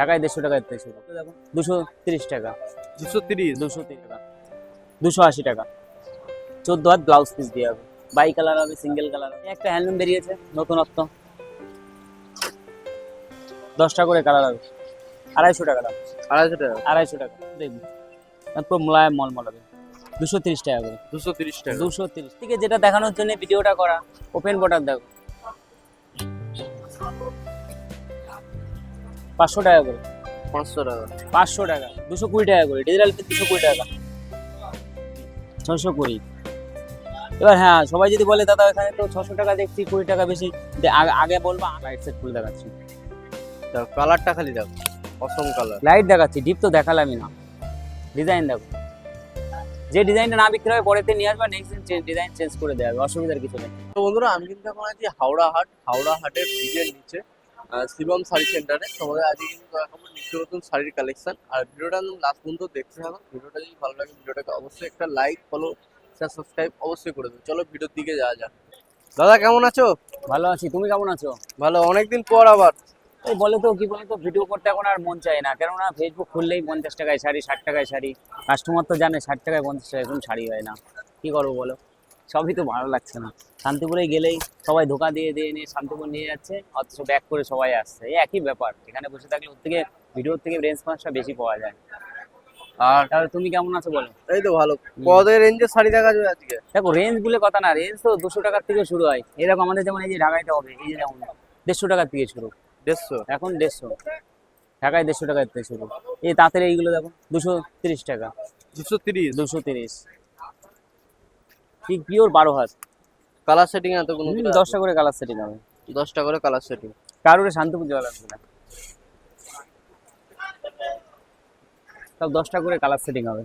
ঢাকায় 150 টাকা থেকে শুরু। দেখো 230 টাকা, 230 230 টাকা, 280 টাকা। 14 হাত ব্লাউজ পিস দিয়ে হবে, বাই কালার হবে, সিঙ্গেল কালার হবে। একটা হ্যান্ডলুম বেরিয়েছে নতুনত্ব, 10টা করে কালার হবে, 250 টাকা দাম। 250 টাকা 250 টাকা দেখুন, তারপর মোলায়েম মলমল হবে, 230 টাকা করে। 230 টাকা 230 থেকে যেটা দেখানোর জন্য ভিডিওটা করা। ওপেন বর্ডার দেখো 500 টাকা করে, 500 টাকা 500 টাকা, 220 টাকা করে। ডিজিটাল পিস 220 টাকা, 620। এবার হ্যাঁ, সবাই যদি বলে দাদা এখানে তো 600 টাকা দেখছি, 20 টাকা বেশি, আগে বলবো লাইট সেট খুলে দেখাচ্ছি। দাও কালারটা খালি দাও, অসম কালার। লাইট দেখাচ্ছি, ডিপ তো দেখালামই না। ডিজাইন দেখো, যে ডিজাইনটা না বিক্রি হয় পরেতে নিয়ে আসবা, নেক্সট দিন ডিজাইন চেঞ্জ করে দেওয়া হবে, অসুবিধার কিছু নেই। তো বন্ধুরা, আমি কিন্তু এখন আছি হাওড়া হাটের ব্রিজের নিচে শিবম শাড়ি সেন্টারে। তোমাদের আজকে কিন্তু দেখাবো নিত্য নতুন শাড়ির কালেকশন। আর ভিডিওটা লাস্ট পর্যন্ত দেখতে থাকো। ভিডিওটা যদি ভালো লাগে ভিডিওটাকে অবশ্যই একটা লাইক, ফলো, শেয়ার, সাবস্ক্রাইব অবশ্যই করে দেবে। চলো ভিডিওর দিকে যাওয়া যাক। দাদা কেমন আছো? ভালো আছি, তুমি কেমন আছো? ভালো, অনেকদিন পর আবার। এই বলে তো কি বলে তো, ভিডিও করতে এখন আর মন চায় না, কেননা ফেসবুক খুললেই 50 টাকায় শাড়ি, 60 টাকায় শাড়ি। কাস্টমার তো জানে 60 টাকায় 50 টাকায় কোনো শাড়ি হয় না। কি করবো বলো, সবই তো ভালো লাগছে না। শান্তিপুরে গেলেই সবাই ধোকা দিয়ে দিয়ে নিয়ে শান্তিপুর নিয়ে যাচ্ছে, অথচ ব্যাক করে সবাই আসছে। এই একই ব্যাপার, এখানে বসে থাকলে ওর থেকে ভিডিওর থেকে রেসপন্সটা বেশি পাওয়া যায়। আর তাহলে তুমি কেমন আছো বলো? এই তো ভালো। কত রেঞ্জের শাড়ি দেখা যাবে আজকে? দেখো রেঞ্জ বলে কথা না, রেঞ্জ তো 200 টাকার থেকে শুরু হয়। এরকম আমাদের যেমন এই যে ঢাকাইতে হবে, এই যে যেমন 150 টাকার থেকে শুরু, 150 এখন 150। ঢাকায় 150 টাকার থেকে শুরু। এই তাঁতের এইগুলো দেখো 230 টাকা, 230 230। ঠিক পিওর 12 হাত। কালার সেটিং এত কোনো 10টা করে কালার সেটিং হবে, 10টা করে কালার সেটিং। কারোর শান্তিপুর যাওয়া লাগবে না, সব 10টা করে কালার সেটিং হবে।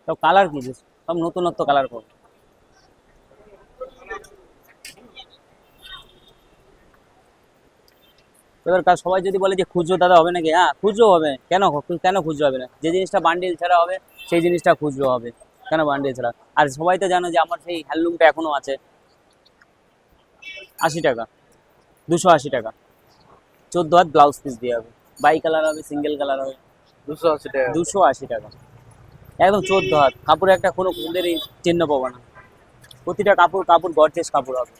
সব কালার কি, সব নতুনত্ব কালার পাবো। এবার সবাই যদি বলে যে খুচরো দাদা হবে নাকি, হ্যাঁ খুচরো হবে। কেন কেন খুচরো হবে না? যে জিনিসটা বান্ডিল ছাড়া হবে সেই জিনিসটা খুচরো হবে, কেন বান্ডিল ছাড়া? আর সবাই তো জানো যে আমার সেই হ্যান্ডলুমটা এখনো আছে। 80 টাকা, 280 টাকা। 14 হাত ব্লাউজ পিস দিয়ে হবে, বাই কালার হবে, সিঙ্গেল কালার হবে। 280 টাকা 280 টাকা, একদম 14 হাত। কাপড়ে একটা কোনো কুঁদেরই চিহ্ন পাবো না। প্রতিটা কাপড় গর্জেস কাপড় হবে,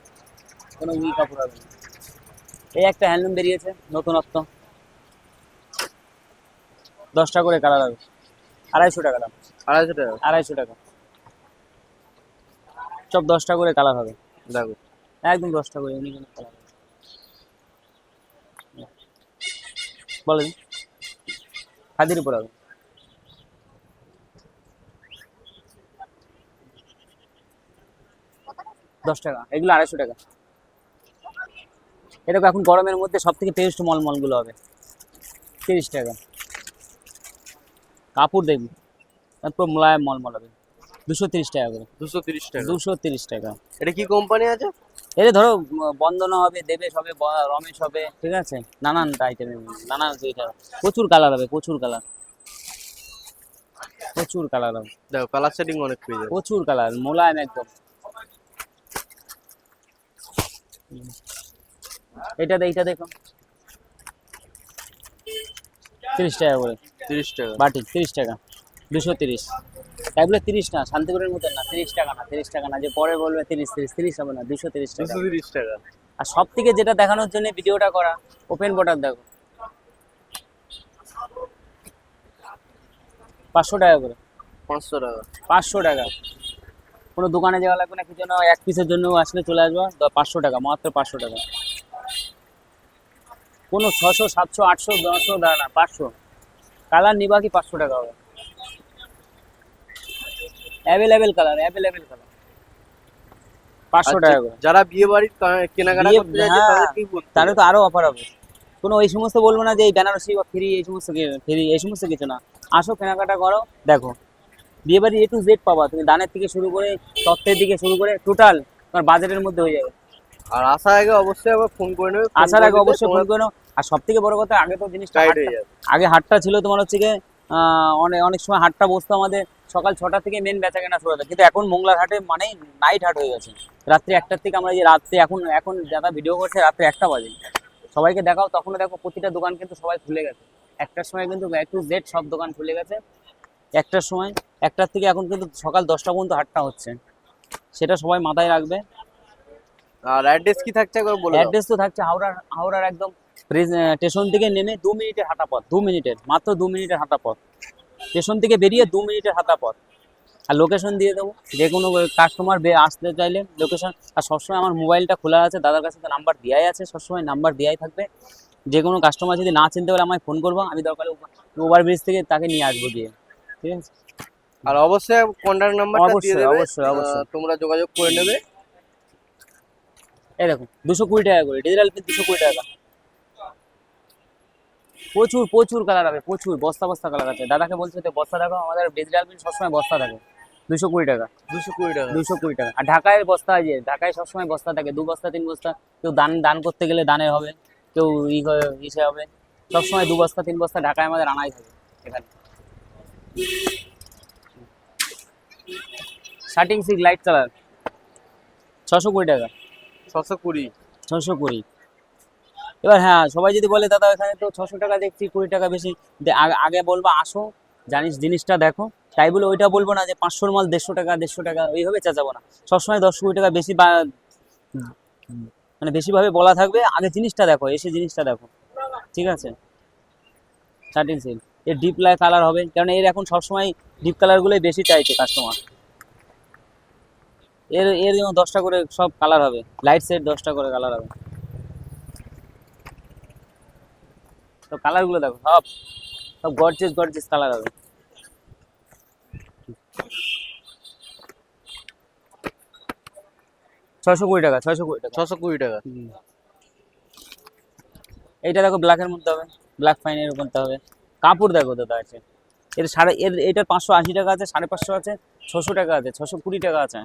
কোনো কাপড় হবে না। এই একটা হ্যান্ডলুম বেরিয়েছে নতুনত্ব, 10টা করে কালার হবে, 250 টাকা দাম। 250 টাকা 250 টাকা, সব 10টা করে কালার হবে। দেখো। একদম 10টা করে ইউনিক কালার হবে। বলেন খাদির উপর হবে। দশ টাকা, এগুলো 250 টাকা। এরকম এখন গরমের মধ্যে সব থেকে পেস্ট মলগুলো হবে 30 টাকা। কাপড় দেখবি, তারপর মোলায়েম মলমল হবে, 230 টাকা করে। 230 টাকা 230 টাকা। এটা কি কোম্পানি আছে? এটা ধরো বন্দনা হবে, দেবেশ হবে, রমেশ হবে, ঠিক আছে, নানান আইটেমের, নানান প্রচুর কালার হবে, প্রচুর কালার, প্রচুর কালার হবে। দেখো কালার সেটিং অনেক পেয়ে যাবে। প্রচুর কালার, মোলায়েম একদম। এইটা দেখো 30 টাকা করে। 30 টাকা বাটি 30 টাকা, 230। তাই বলে 30 না, শান্তিপুরের মতো না, 30 টাকা না, 30 টাকা না, যে পরে বলবে 30 হবে না, 230 টাকা। 230 টাকা। আর সব থেকে যেটা দেখানোর জন্য ভিডিওটা করা। ওপেন বর্ডার দেখো 500 টাকা করে, 500 টাকা 500 টাকা। কোনো দোকানে যাওয়া লাগবে না, কিছু না, এক পিসের জন্য আসলে চলে আসবা, 500 টাকা, মাত্র 500 টাকা। কোনো 600, 700, 800, 900 দাঁড়া না, 500। কালার নিবা কি 500 টাকা হবে, অ্যাভেলেবেল কালার, 500 টাকা করে। যারা বিয়ে বাড়ির কেনাকাটা করতে যাচ্ছে হ্যাঁ, তাদের কি বলতে? তাহলে তো আরো অফার হবে। কোনো এই সমস্ত বলবো না যে এই বেনারসি বা ফ্রি, এই সমস্ত ফ্রি, এই সমস্ত কিছু না। আসো কেনাকাটা করো, দেখো বিয়ে বাড়ি A to Z পাবা তুমি, দানের থেকে শুরু করে তত্ত্বের দিকে শুরু করে টোটাল তোমার বাজেটের মধ্যে হয়ে যাবে। আর আসার আগে অবশ্যই আবার ফোন করে নেবে। আসার আগে অবশ্যই ফোন করে নাও। আর সব থেকে বড় কথা, আগে তো জিনিসটা গাইড হয়ে যাবে। আগে হাটটা ছিল তোমার হচ্ছে গিয়ে অনেক অনেক সময় হাটটা বসতো আমাদের সকাল 6টা থেকে মেন বেচা কেনা শুরু হতো, কিন্তু এখন মোংলার হাটে মানে নাইট হাট হয়ে গেছে। রাত্রি 1টার থেকে আমরা যে রাত্রে এখন এখন যারা ভিডিও করছে রাত্রে 1টা বাজে, সবাইকে দেখাও তখনও দেখো প্রতিটা দোকান কিন্তু সবাই খুলে গেছে। 1টার সময় কিন্তু A to Z সব দোকান খুলে গেছে 1টার সময়। 1টার থেকে এখন কিন্তু সকাল 10টা পর্যন্ত হাটটা হচ্ছে, সেটা সবাই মাথায় রাখবে। আর অ্যাড্রেস কি থাকছে একবার বলে দাও। অ্যাড্রেস তো থাকছে হাওড়ার একদম স্টেশন থেকে নেমে 2 মিনিটের হাঁটা পথ, 2 মিনিটের, মাত্র 2 মিনিটের হাঁটা পথ। স্টেশন থেকে বেরিয়ে 2 মিনিটের হাঁটা পথ। আর লোকেশন দিয়ে দেবো, যে কোনো কাস্টমার আসতে চাইলে লোকেশন। আর সবসময় আমার মোবাইলটা খোলা আছে, দাদার কাছে তো নাম্বার দেওয়াই আছে, সবসময় নাম্বার দেওয়াই থাকবে। যে কোনো কাস্টমার যদি না চিনতে পারে আমায় ফোন করবো, আমি দরকার ওভারব্রিজ থেকে তাকে নিয়ে আসবো গিয়ে, ঠিক আছে। আর অবশ্যই কন্ট্যাক্ট নাম্বারটা দিয়ে অবশ্যই দেবে, অবশ্যই অবশ্যই। তোমরা যোগাযোগ করে নেবে। এই দেখুন 220 টাকা করে ডিজিটাল পিন, 220 টাকা। প্রচুর প্রচুর কালার হবে, প্রচুর বস্তা বস্তা কালার আছে। দাদাকে বলছে তো বস্তা দেখো, আমাদের ডিজিটাল পিন সবসময় বস্তা থাকে 220 টাকা। 220 টাকা। 220 টাকা। আর ঢাকায় বস্তা আছে, ঢাকায় সবসময় বস্তা থাকে, 2 বস্তা 3 বস্তা। কেউ দান দান করতে গেলে দানের হবে, কেউ ইসে হবে, সবসময় 2 বস্তা 3 বস্তা ঢাকায় আমাদের আনাই থাকে এখানে। শার্টিং সিক লাইট কালার 620 টাকা। 620। 620। এবার হ্যাঁ, সবাই যদি বলে দাদা এখানে তো 600 টাকা দেখছি, 20 টাকা বেশি, আগে বলবো আসো জানিস জিনিসটা দেখো। তাই বলে ওইটা বলবো না যে 500-র মাল 150 টাকা 150 টাকা, এইভাবে চেঁচাবো না। সবসময় 10-20 টাকা বেশি মানে বেশিভাবে বলা থাকবে, আগে জিনিসটা দেখো, এসে জিনিসটা দেখো, ঠিক আছে। শার্টিং সিল এর ডিপ কালার হবে, কারণ এর এখন সবসময় ডিপ কালারগুলোই বেশি চাইছে কাস্টমার। এর এর যেমন 10টা করে সব কালার হবে, লাইট সেট 10টা করে কালার হবে। তো কালারগুলো দেখো, সব সব গর্জিয়াস গর্জিয়াস কালার হবে। ছয়শো কুড়ি টাকা, 620 টাকা। 620 টাকা। এইটা দেখো ব্ল্যাকের মধ্যে হবে, ব্ল্যাক ফাইনের মধ্যে হবে। কাপড় দেখো দাদা আছে এটার 580 টাকা আছে, 550 আছে, 600 টাকা আছে, 620 টাকা আছে।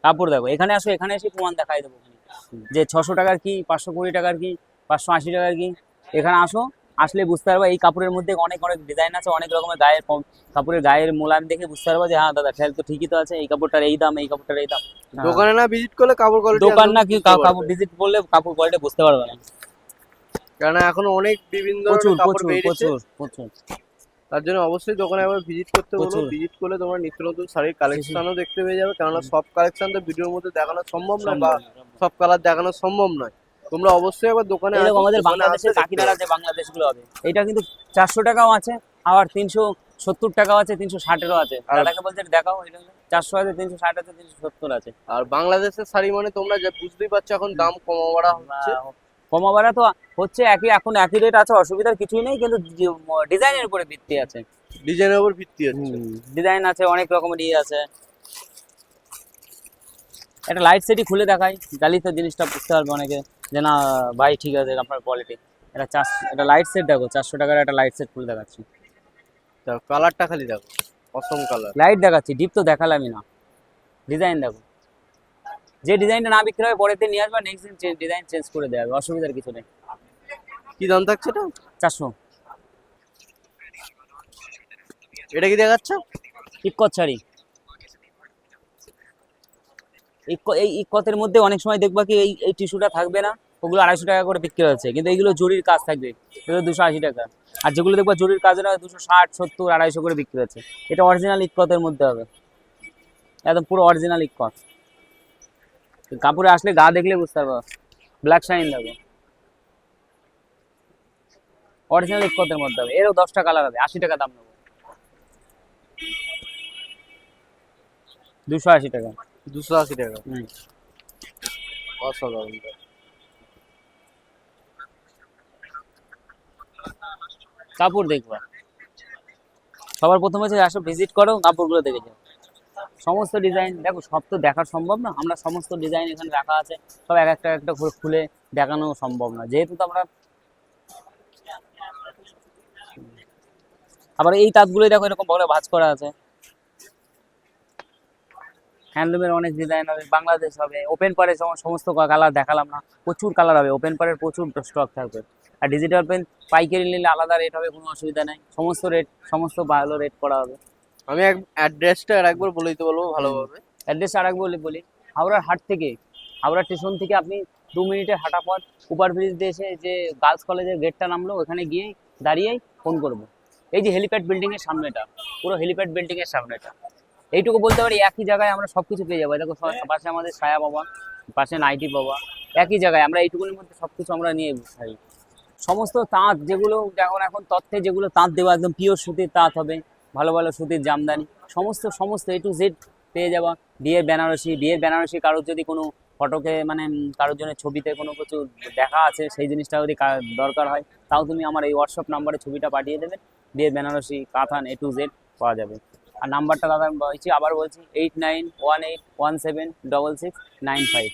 কাপড় দেখো, এখানে আসো, এখানে এসে প্রমাণ দেখাই দেবো যে 600 টাকার কি, 520 টাকার কি, 580 টাকার কি। এখানে আসো, আসলে বুঝতে পারবে এই কাপড়ের মধ্যে অনেক অনেক ডিজাইন আছে, অনেক রকমের গায়ের কাপড়ের গায়ের মোলায়েম দেখে বুঝতে পারবো যে হ্যাঁ দাদা খেয়াল তো ঠিকই তো আছে, এই কাপড়টার এই দাম, এই কাপড়টার এই দাম। হ্যাঁ। দোকানে না ভিজিট করলে কাপড় কোয়ালিটি, দোকান না কি কাপড় ভিজিট করলে কাপড় কোয়ালিটি বুঝতে পারবে না, কারণ এখন অনেক বিভিন্ন প্রচুর ধরনের কাপড় প্রচুর বেরিয়েছে। প্রচুর প্রচুর। তার জন্য অবশ্যই দোকানে একবার ভিজিট করতে বলো। প্রচুর। ভিজিট করলে তোমরা নিত্য নতুন শাড়ির কালেকশনও দেখতে পেয়ে যাবে, কেননা সব কালেকশন তো ভিডিওর মধ্যে দেখানো সম্ভব নয়, বা সব কালার দেখানো সম্ভব নয়। তোমরা অবশ্যই একবার দোকানে আসো, এরকম আমাদের দোকানে বাংলাদেশের আসলে দেখতে কাকিনাড়া যে বাংলাদেশ গুলো হবে, এটা কিন্তু 400 টাকাও আছে, আবার 370 টাকাও আছে, 360-এরও আছে। দাদাকে বলছে দেখাও, এটা 400 আছে, 360 আছে, 370 আছে। আর বাংলাদেশের শাড়ি মানে তোমরা যা বুঝতেই পারছো, এখন দাম কমা বাড়া হচ্ছে। কমা বাড়া তো হচ্ছে, এখন একই রেট আছে, অসুবিধার কিছুই নেই, কিন্তু ডিজাইনের উপরে ভিত্তি আছে। ডিজাইনের উপর ভিত্তি হচ্ছে। ডিজাইন আছে, অনেক রকমের ইয়ে আছে। একটা লাইট সেটই খুলে দেখাই, তাহলেই তো জিনিসটা বুঝতে পারবে অনেকে যে না ভাই ঠিক আছে আপনার কোয়ালিটি। এটা লাইট সেট দেখো, 400 টাকার একটা লাইট সেট খুলে দেখাচ্ছি। কালারটা খালি দেখো, অসম কালার। লাইট দেখাচ্ছি, ডিপ তো দেখালামই না। ডিজাইন দেখো, যে ডিজাইনটা না বিক্রি হয় পরের দিন নিয়ে আসবে, নেক্সট দিন ডিজাইন চেঞ্জ করে দেওয়া হবে, অসুবিধার কিছু নেই। কি দাম থাকছে এটা? 400। এটা কি দেখাচ্ছ? ইক্কত শাড়ি। এই ইক্কতের মধ্যে অনেক সময় দেখবা কি এই টিস্যুটা থাকবে না, ওগুলো 250 টাকা করে বিক্রি হচ্ছে, কিন্তু এইগুলো জরির কাজ থাকবে, এগুলো 280 টাকা। আর যেগুলো দেখবা জরির কাজ না 260, 70, 250 করে বিক্রি হচ্ছে। এটা অরিজিনাল ইক্কতের মধ্যে হবে, একদম পুরো অরিজিনাল ইক্কত। কাপড়ে আসলে গা দেখলে বুঝতে পারবা, ব্ল্যাক শাইন দেখো, অরিজিনাল ইক্কতের মধ্যে হবে। এরও 10টা কালার হবে, 80 টাকা দাম নেবো। 280 টাকা। 280 টাকা। হুম। অসাধারণ। কাপড় দেখবা, সবার প্রথমে হচ্ছে আসো ভিজিট করো, কাপড়গুলো দেখে যাও। সমস্ত ডিজাইন দেখো, সব তো দেখা সম্ভব না, আমরা সমস্ত ডিজাইন এখানে রাখা আছে, সব এক একটা একটা করে খুলে দেখানো সম্ভব না, যেহেতু তো আমরা। আবার এই তাঁতগুলোই দেখো এরকম ভাবে ভাঁজ করা আছে। হ্যান্ডলুমের অনেক ডিজাইন হবে, বাংলাদেশ হবে, ওপেন পারে সমস্ত কালার দেখালাম না, প্রচুর কালার হবে, ওপেন পারের প্রচুর স্টক থাকবে। আর ডিজিটাল পেন পাইকারি নিলে আলাদা রেট হবে, কোনো অসুবিধা নেই, সমস্ত ভালো রেট করা হবে। আমি অ্যাড্রেসটা আর একবার বলে দিতে বলবো ভালোভাবে। অ্যাড্রেস আর একবার বলি, হাওড়ার হাট থেকে, হাওড়া স্টেশন থেকে আপনি 2 মিনিটের হাঁটা পথ, ওভার ব্রিজ দিয়ে এসে যে গার্লস কলেজের গেটটা নামলো ওখানে গিয়ে দাঁড়িয়েই ফোন করবো। এই যে হেলিপ্যাড বিল্ডিং এর সামনেটা, পুরো হেলিপ্যাড বিল্ডিং এর সামনেটা, এইটুকু বলতে পারি একই জায়গায় আমরা সবকিছু পেয়ে যাবো। দেখো পাশে আমাদের ছায়া বাবা, পাশে নাইটি বাবা, একই জায়গায় আমরা এইটুকুনির মধ্যে সবকিছু আমরা নিয়ে থাকি। সমস্ত তাঁত যেগুলো এখন তথ্যে যেগুলো তাঁত দেওয়া একদম পিওর সুতির তাঁত হবে, ভালো ভালো সুতির জামদানি, সমস্ত A to Z পেয়ে যাওয়া। বিয়ের বেনারসি কারোর যদি কোনো ফটোকে মানে কারোর জন্য ছবিতে কোনো কিছু দেখা আছে, সেই জিনিসটা যদি দরকার হয়, তাও তুমি আমার এই হোয়াটসঅ্যাপ নাম্বারে ছবিটা পাঠিয়ে দেবেন। বিয়ের বেনারসি কাতান A to Z পাওয়া যাবে। আর নাম্বারটা দাদা বলছি, আবার বলছি, 8918176695।